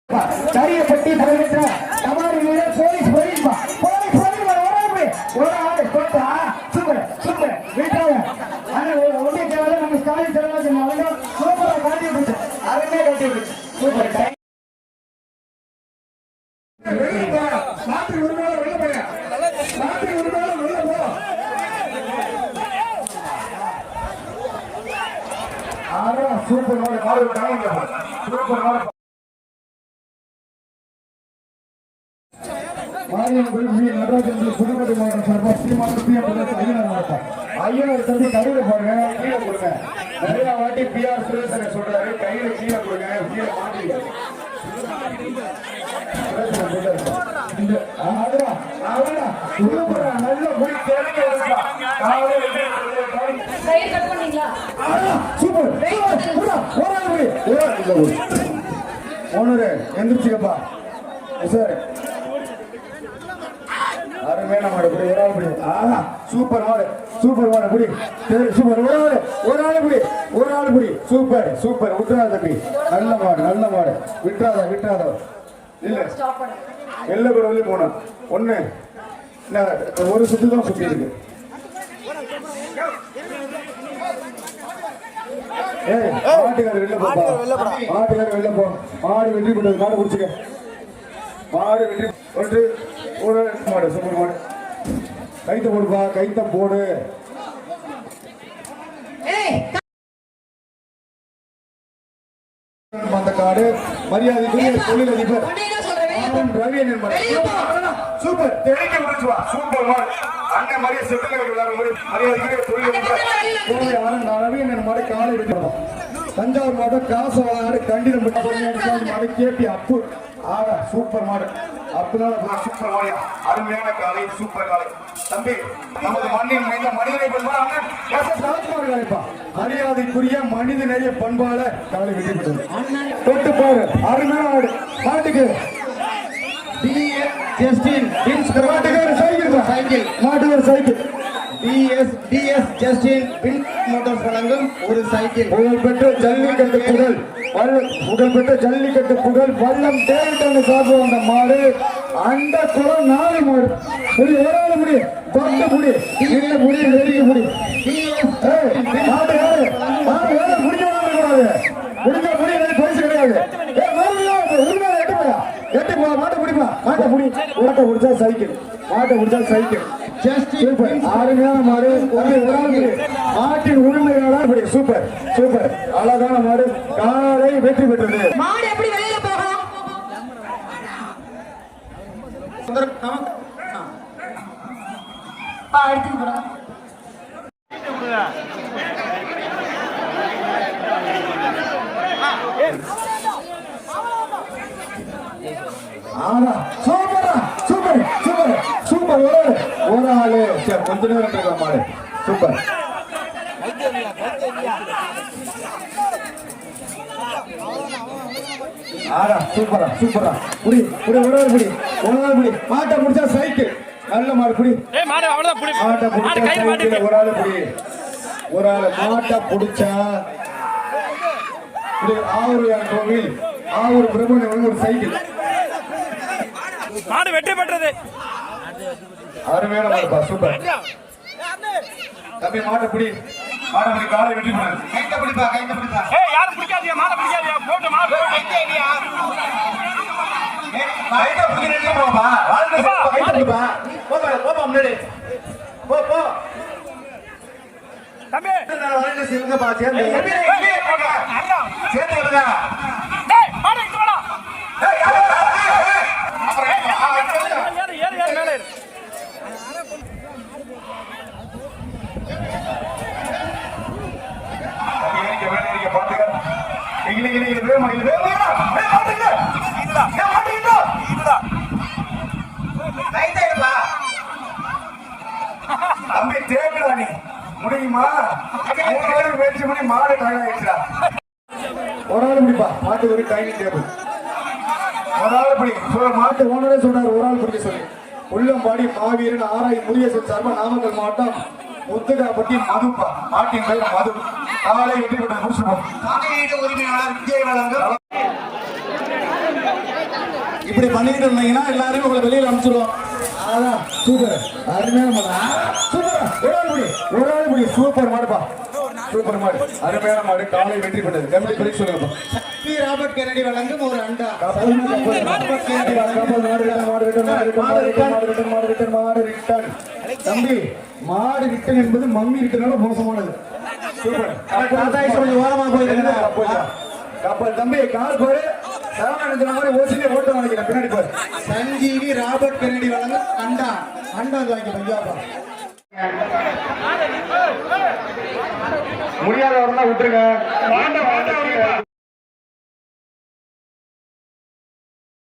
கரியப்பட்டி தலைவற்ற தமாரி வீரர் police போலீஸ்மா police police ஒரு ஆளு போட்டா சூப்பர் சூப்பர் வீட்டாங்க ஆனா ஒரே கேவல நம்ம ஸ்டாலின் செலவு சொன்னாங்க சூப்பரா காட்டி விட்டு அருமையா காட்டி விட்டு சூப்பர் மாத்தி ஒரு நாள் வெளிய போயா மாத்தி ஒரு நாள் வெளிய போ ஆரா சூப்பர் நோட கால் விட்டாங்க சூப்பர் நோட மாரியம்மன் கோயில் நடராஜன் புதுக்கோட்டை மாவட்டம் சார்பாக ஸ்ரீமான் ஐயனார் தம்பி கையில போடுங்க கீழே கொடுங்க நிறைய வாட்டி பிஆர் சுரேசன் சொல்றாரு கையில கீழே கொடுங்க கீழே மாட்டி நல்ல போய் ஓனரு எந்திரிச்சுக்கப்பா சார் அருமையான மாடு புடி ஒரு ஆள் புடி ஆஹா சூப்பர் மாடு புடி சூப்பர் ஒரு ஆள் புடி சூப்பர் சூப்பர் விட்டுறாத தம்பி நல்ல மாடு விட்டுறாத இல்ல எல்ல கூட வெளியே போனோம் ஒண்ணு ஒரு சுத்து தான் சுத்தி இருக்கு மாட்டுக்காரர் வெளில போ மாடு வெற்றி கொண்டு மாடு குடிச்சுக்க மாடு வெற்றி ஒன்று ஒரு மாடு சூப்பர் மாடு கைத்த போடுப்பா கைத்த போடு அந்த காடு மரியாதைக்குரிய தொழிலதிபர் ரவி சூப்பர் சூப்பர் மாடு அங்க மரியாதை செட்டில் மரியாதைக்குரிய தொழிலதிபர் ரவி மாடு காலை வெட்டி தஞ்சாவூர் மாவட்டம் காசவாடு கண்டிதம் மாடு கேபி அப்பு ஆகா சூப்பர் மாடு அப்புனால சூப்பர் மாடு அருமையான காலை சூப்பர் காலை தம்பி நமது மண்ணின் மீது மனிதனை பண்பாளா மரியாதைக்குரிய மனித நேய பண்பாள காலை வெட்டி தொட்டு பாரு அருமையான மாடு மாட்டுக்கு சைக்கிள் ஜஸ்டின் பின் மோட்டார்ஸ் வழங்கும் ஒரு சைக்கிள் புகழ்பெற்ற ஜல்லிக்கட்டு புகழ் வல்லம் தேவிட்டான சாப்பிட வந்த மாடு அந்த குளம் 4 மாடு ஒரு ஏழு முடி தொட்டு முடி இந்த முடி நெருங்கி முடி மாடு மாடு வேற முடிஞ்சக்கூடாது முடிஞ்ச முடி பரிசு கிடையாது எட்டு போ மாட்டை பிடிப்பா மாட்டை பிடிச்சா சைக்கிள் அருமையான மாடு மாட்டின் உரிமையாளர் சூப்பர் அழகான மாடு காலை வெற்றி பெற்றது மாடு எப்படி வெளியில போகணும் சூப்பர் ஒரு ஆளு கொஞ்ச நேரம் இருக்க மாடு சூப்பர் சூப்பரா புடி மாட்டை முடிச்சா சைக்கிள் நல்ல மாடு புடி மாட்டை பிடிச்சா சைக்கிள் ஒரு ஆளு புடி ஒரு ஆளு மாட்டை பிடிச்சா ஆவூர் கோவில் ஆவூர் பிரபுன்னு ஒரு சைக்கிள் மாடு வெற்றி பெற்றது அருமையான மாடுப்பா சூப்பர் தம்பி மாட்டை பிடி காலை வெற்றி பண்ணு கைத்த பிடிப்பா யாரும் பிடிக்காதீங்க மாடை பிடிக்காதீங்க போட்டு மாடு கைத்த பிடிக்க போப்பா கைத்த பிடிப்பா போப்பா முன்னாடி போ தம்பி சிவங்கப்பா சேர்ந்து விடுங்க மாடு இங்க வாடா தம்பி தேடுடா நீ முடியுமா முயற்சி பண்ணி மாடு ஆயிடுச்சா ஒரு ஆள் பிடிப்பா மாட்டு ஒரு டைனிங் டேபிள் ஒரு ஆள் பிடி மாட்டு ஓனரே சொன்னார் ஒரு ஆள் பிடிக்க சொல்லி உள்ளம்பாடி மாவீரன் ஆராய் முருகேசன் சார்பா நாமக்கல் மாவட்டம் முத்துகாப்பட்டி மதுப்பா மாட்டின் பெயர் மது காலை வெற்றி பெற்ற முடிச்சுப்போம் உரிமையாளர் விஜய் வழங்க இப்படி பண்ணிக்கிட்டு இருந்தீங்கன்னா எல்லாரும் உங்களை வெளியில அனுப்பிச்சிடுவோம். அதான் சூப்பர், அருமையான மாடு. சூப்பர், ஒரு ஆள் முடி சூப்பர் மாடுப்பா, சூப்பர் மாடு, அருமையான மாடு. காலை வெற்றி பெற்றது. கமிட்டி பிரிச்சு சொல்லுங்கப்பா. சக்தி ராபர்ட் கென்னடி வழங்கும் ஒரு அண்டா. தம்பி, மாடு ரிட்டன் என்பது மம்மி ரிட்டனோட மோசமானது. சூப்பர், கொஞ்சம் ஓரமா போயிருக்கா. தம்பி கால் போரு மாதிரி ஓசிலே ஓட்ட வாங்கிக்கிறேன். பின்னாடி போரு. சஞ்சீவி ராபர்ட் கென்னடி வழங்கும் அண்டா. அண்டா வாங்கி பையாப்பா. முடியாதவரெல்லாம் விட்டுருங்க.